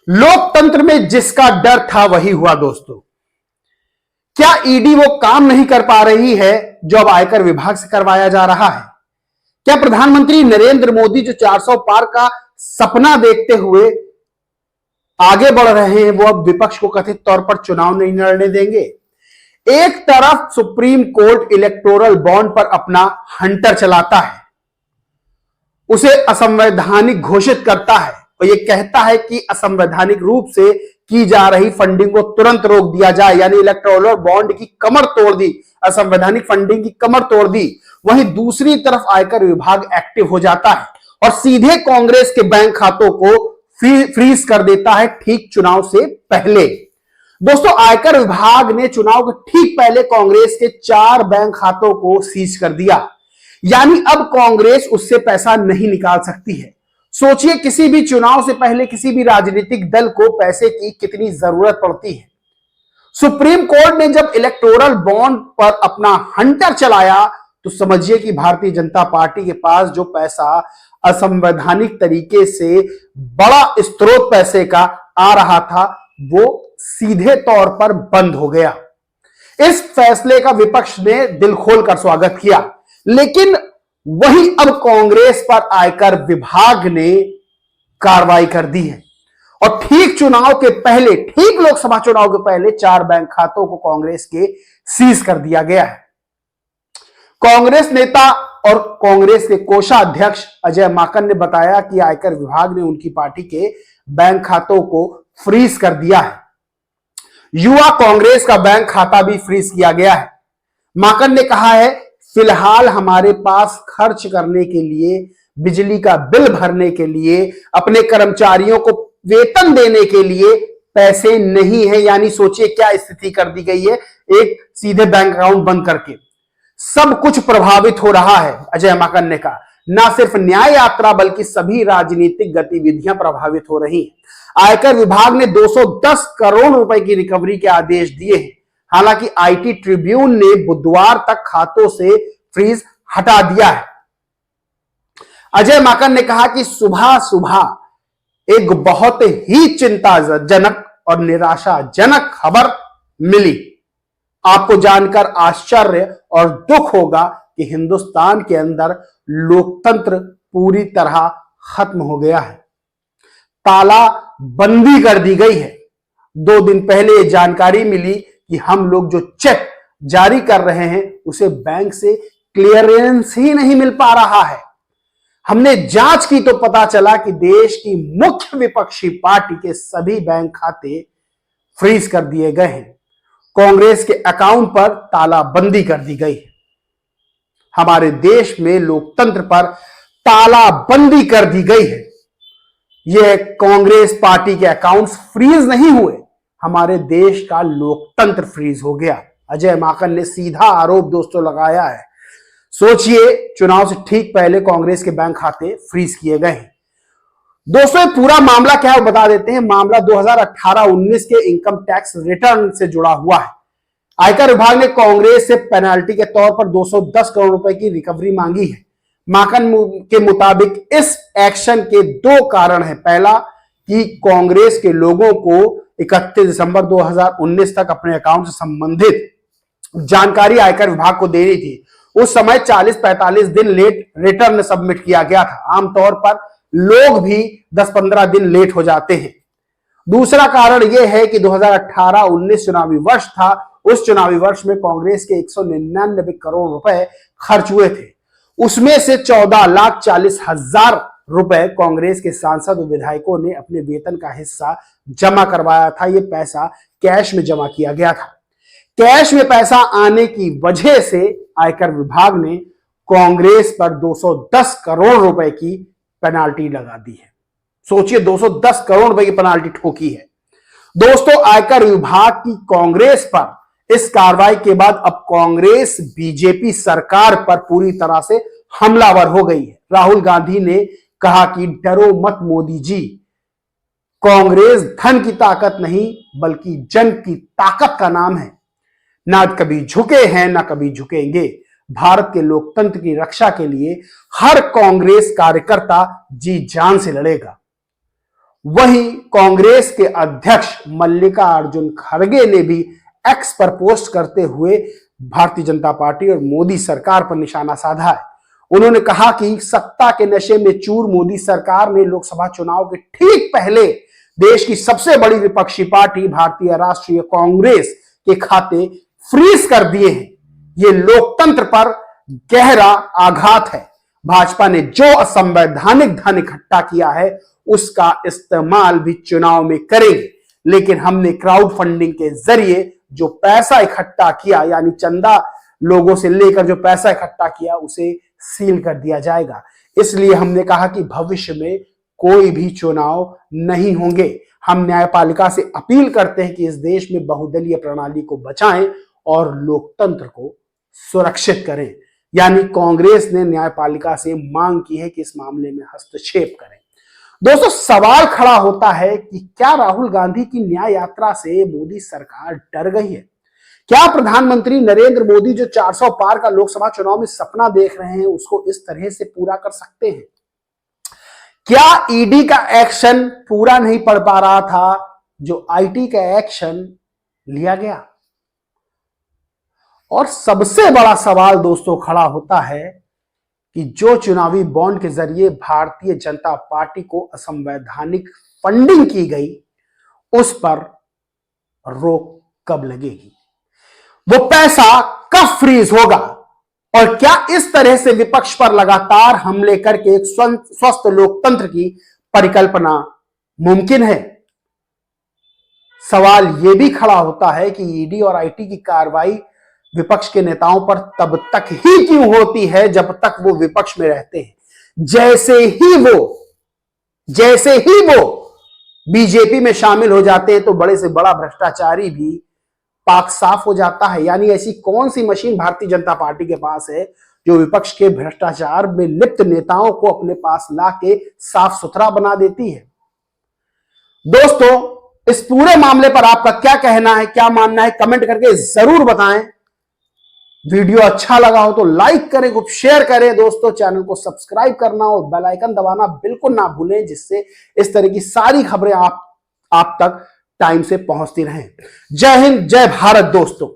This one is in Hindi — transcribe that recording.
लोकतंत्र में जिसका डर था वही हुआ दोस्तों। क्या ईडी वो काम नहीं कर पा रही है जो अब आयकर विभाग से करवाया जा रहा है? क्या प्रधानमंत्री नरेंद्र मोदी जो 400 पार का सपना देखते हुए आगे बढ़ रहे हैं, वो अब विपक्ष को कथित तौर पर चुनाव नहीं लड़ने देंगे? एक तरफ सुप्रीम कोर्ट इलेक्टोरल बॉन्ड पर अपना हंटर चलाता है, उसे असंवैधानिक घोषित करता है और यह कहता है कि असंवैधानिक रूप से की जा रही फंडिंग को तुरंत रोक दिया जाए, यानी इलेक्टोरल बॉन्ड की कमर तोड़ दी, असंवैधानिक फंडिंग की कमर तोड़ दी। वहीं दूसरी तरफ आयकर विभाग एक्टिव हो जाता है और सीधे कांग्रेस के बैंक खातों को फ्रीज कर देता है ठीक चुनाव से पहले। दोस्तों, आयकर विभाग ने चुनाव के ठीक पहले कांग्रेस के 4 बैंक खातों को सीज कर दिया, यानी अब कांग्रेस उससे पैसा नहीं निकाल सकती है। सोचिए, किसी भी चुनाव से पहले किसी भी राजनीतिक दल को पैसे की कितनी जरूरत पड़ती है। सुप्रीम कोर्ट ने जब इलेक्टोरल बॉन्ड पर अपना हंटर चलाया तो समझिए कि भारतीय जनता पार्टी के पास जो पैसा असंवैधानिक तरीके से बड़ा स्रोत पैसे का आ रहा था, वो सीधे तौर पर बंद हो गया। इस फैसले का विपक्ष ने दिल खोलकर स्वागत किया, लेकिन वही अब कांग्रेस पर आयकर विभाग ने कार्रवाई कर दी है और ठीक चुनाव के पहले, ठीक लोकसभा चुनाव के पहले 4 बैंक खातों को कांग्रेस के सीज कर दिया गया है। कांग्रेस नेता और कांग्रेस के कोषाध्यक्ष अजय माकन ने बताया कि आयकर विभाग ने उनकी पार्टी के बैंक खातों को फ्रीज कर दिया है। युवा कांग्रेस का बैंक खाता भी फ्रीज किया गया है। माकन ने कहा है, फिलहाल हमारे पास खर्च करने के लिए, बिजली का बिल भरने के लिए, अपने कर्मचारियों को वेतन देने के लिए पैसे नहीं है। यानी सोचिए क्या स्थिति कर दी गई है, एक सीधे बैंक अकाउंट बंद करके। सब कुछ प्रभावित हो रहा है, अजय माकन ने कहा। ना सिर्फ न्याय यात्रा बल्कि सभी राजनीतिक गतिविधियां प्रभावित हो रही हैं। आयकर विभाग ने 210 करोड़ रुपए की रिकवरी के आदेश दिए हैं। हालांकि आईटी ट्रिब्यून ने बुधवार तक खातों से फ्रीज हटा दिया है। अजय माकन ने कहा कि सुबह सुबह एक बहुत ही चिंताजनक और निराशाजनक खबर मिली। आपको जानकर आश्चर्य और दुख होगा कि हिंदुस्तान के अंदर लोकतंत्र पूरी तरह खत्म हो गया है। ताला बंदी कर दी गई है। 2 दिन पहले यह जानकारी मिली कि हम लोग जो चेक जारी कर रहे हैं उसे बैंक से क्लियरेंस ही नहीं मिल पा रहा है। हमने जांच की तो पता चला कि देश की मुख्य विपक्षी पार्टी के सभी बैंक खाते फ्रीज कर दिए गए हैं। कांग्रेस के अकाउंट पर तालाबंदी कर दी गई है। हमारे देश में लोकतंत्र पर तालाबंदी कर दी गई है। यह कांग्रेस पार्टी के अकाउंट्स फ्रीज नहीं हुए, हमारे देश का लोकतंत्र फ्रीज हो गया। अजय माकन ने सीधा आरोप दोस्तों लगाया है। सोचिए, चुनाव से ठीक पहले कांग्रेस के बैंक खाते फ्रीज किए गए हैं। दोस्तों, ये पूरा मामला क्या है वो बता देते हैं। मामला 2018-19 के इनकम टैक्स रिटर्न से जुड़ा हुआ है। आयकर विभाग ने कांग्रेस से पेनाल्टी के तौर पर 210 करोड़ रुपए की रिकवरी मांगी है। माकन के मुताबिक इस एक्शन के 2 कारण हैं। पहला कि कांग्रेस के लोगों को 31 दिसंबर 2019 तक अपने अकाउंट से संबंधित जानकारी आयकर विभाग को देनी थी। उस समय 40-45 दिन लेट रिटर्न सबमिट किया गया था। आमतौर पर लोग भी 10-15 दिन लेट हो जाते हैं। दूसरा कारण यह है कि 2018-19 चुनावी वर्ष था। उस चुनावी वर्ष में कांग्रेस के 199 करोड़ रुपए खर्च हुए थे। उसमें से 14,40,000 रुपए कांग्रेस के सांसद और विधायकों ने अपने वेतन का हिस्सा जमा करवाया था। यह पैसा कैश में जमा किया गया था। कैश में पैसा आने की वजह से आयकर विभाग ने कांग्रेस पर 210 करोड़ रुपए की पेनाल्टी लगा दी है। सोचिए, 210 करोड़ रुपए की पेनाल्टी ठोकी है। दोस्तों, आयकर विभाग की कांग्रेस पर इस कार्रवाई के बाद अब कांग्रेस बीजेपी सरकार पर पूरी तरह से हमलावर हो गई है। राहुल गांधी ने कहा कि डरो मत मोदी जी, कांग्रेस धन की ताकत नहीं बल्कि जन की ताकत का नाम है। ना कभी झुके हैं ना कभी झुकेंगे। भारत के लोकतंत्र की रक्षा के लिए हर कांग्रेस कार्यकर्ता जी जान से लड़ेगा। वहीं कांग्रेस के अध्यक्ष मल्लिकार्जुन खड़गे ने भी एक्स पर पोस्ट करते हुए भारतीय जनता पार्टी और मोदी सरकार पर निशाना साधा है। उन्होंने कहा कि सत्ता के नशे में चूर मोदी सरकार ने लोकसभा चुनाव के ठीक पहले देश की सबसे बड़ी विपक्षी पार्टी भारतीय राष्ट्रीय कांग्रेस के खाते फ्रीज कर दिए हैं। ये लोकतंत्र पर गहरा आघात है। भाजपा ने जो असंवैधानिक धन इकट्ठा किया है उसका इस्तेमाल भी चुनाव में करेंगे, लेकिन हमने क्राउड फंडिंग के जरिए जो पैसा इकट्ठा किया, यानी चंदा लोगों से लेकर जो पैसा इकट्ठा किया, उसे सील कर दिया जाएगा। इसलिए हमने कहा कि भविष्य में कोई भी चुनाव नहीं होंगे। हम न्यायपालिका से अपील करते हैं कि इस देश में बहुदलीय प्रणाली को बचाएं और लोकतंत्र को सुरक्षित करें। यानी कांग्रेस ने न्यायपालिका से मांग की है कि इस मामले में हस्तक्षेप करें। दोस्तों, सवाल खड़ा होता है कि क्या राहुल गांधी की न्याय यात्रा से मोदी सरकार डर गई है? क्या प्रधानमंत्री नरेंद्र मोदी जो 400 पार का लोकसभा चुनाव में सपना देख रहे हैं उसको इस तरह से पूरा कर सकते हैं? क्या ईडी का एक्शन पूरा नहीं पड़ पा रहा था जो आईटी का एक्शन लिया गया? और सबसे बड़ा सवाल दोस्तों खड़ा होता है कि जो चुनावी बॉन्ड के जरिए भारतीय जनता पार्टी को असंवैधानिक फंडिंग की गई, उस पर रोक कब लगेगी? वो पैसा कब फ्रीज होगा? और क्या इस तरह से विपक्ष पर लगातार हमले करके एक स्वस्थ लोकतंत्र की परिकल्पना मुमकिन है? सवाल यह भी खड़ा होता है कि ईडी और आईटी की कार्रवाई विपक्ष के नेताओं पर तब तक ही क्यों होती है जब तक वो विपक्ष में रहते हैं। जैसे ही वो बीजेपी में शामिल हो जाते हैं तो बड़े से बड़ा भ्रष्टाचारी भी पाक साफ हो जाता है। यानी ऐसी कौन सी मशीन भारतीय जनता पार्टी के पास है जो विपक्ष के भ्रष्टाचार में लिप्त नेताओं को अपने पास लाके साफ सुथरा बना देती है? दोस्तों, इस पूरे मामले पर आपका क्या कहना है, क्या मानना है, कमेंट करके जरूर बताएं। वीडियो अच्छा लगा हो तो लाइक करें, खूब शेयर करें। दोस्तों, चैनल को सब्सक्राइब करना और बेल आइकन दबाना बिल्कुल ना भूलें, जिससे इस तरह की सारी खबरें आप तक टाइम से पहुंचती रहें। जय हिंद, जय भारत दोस्तों।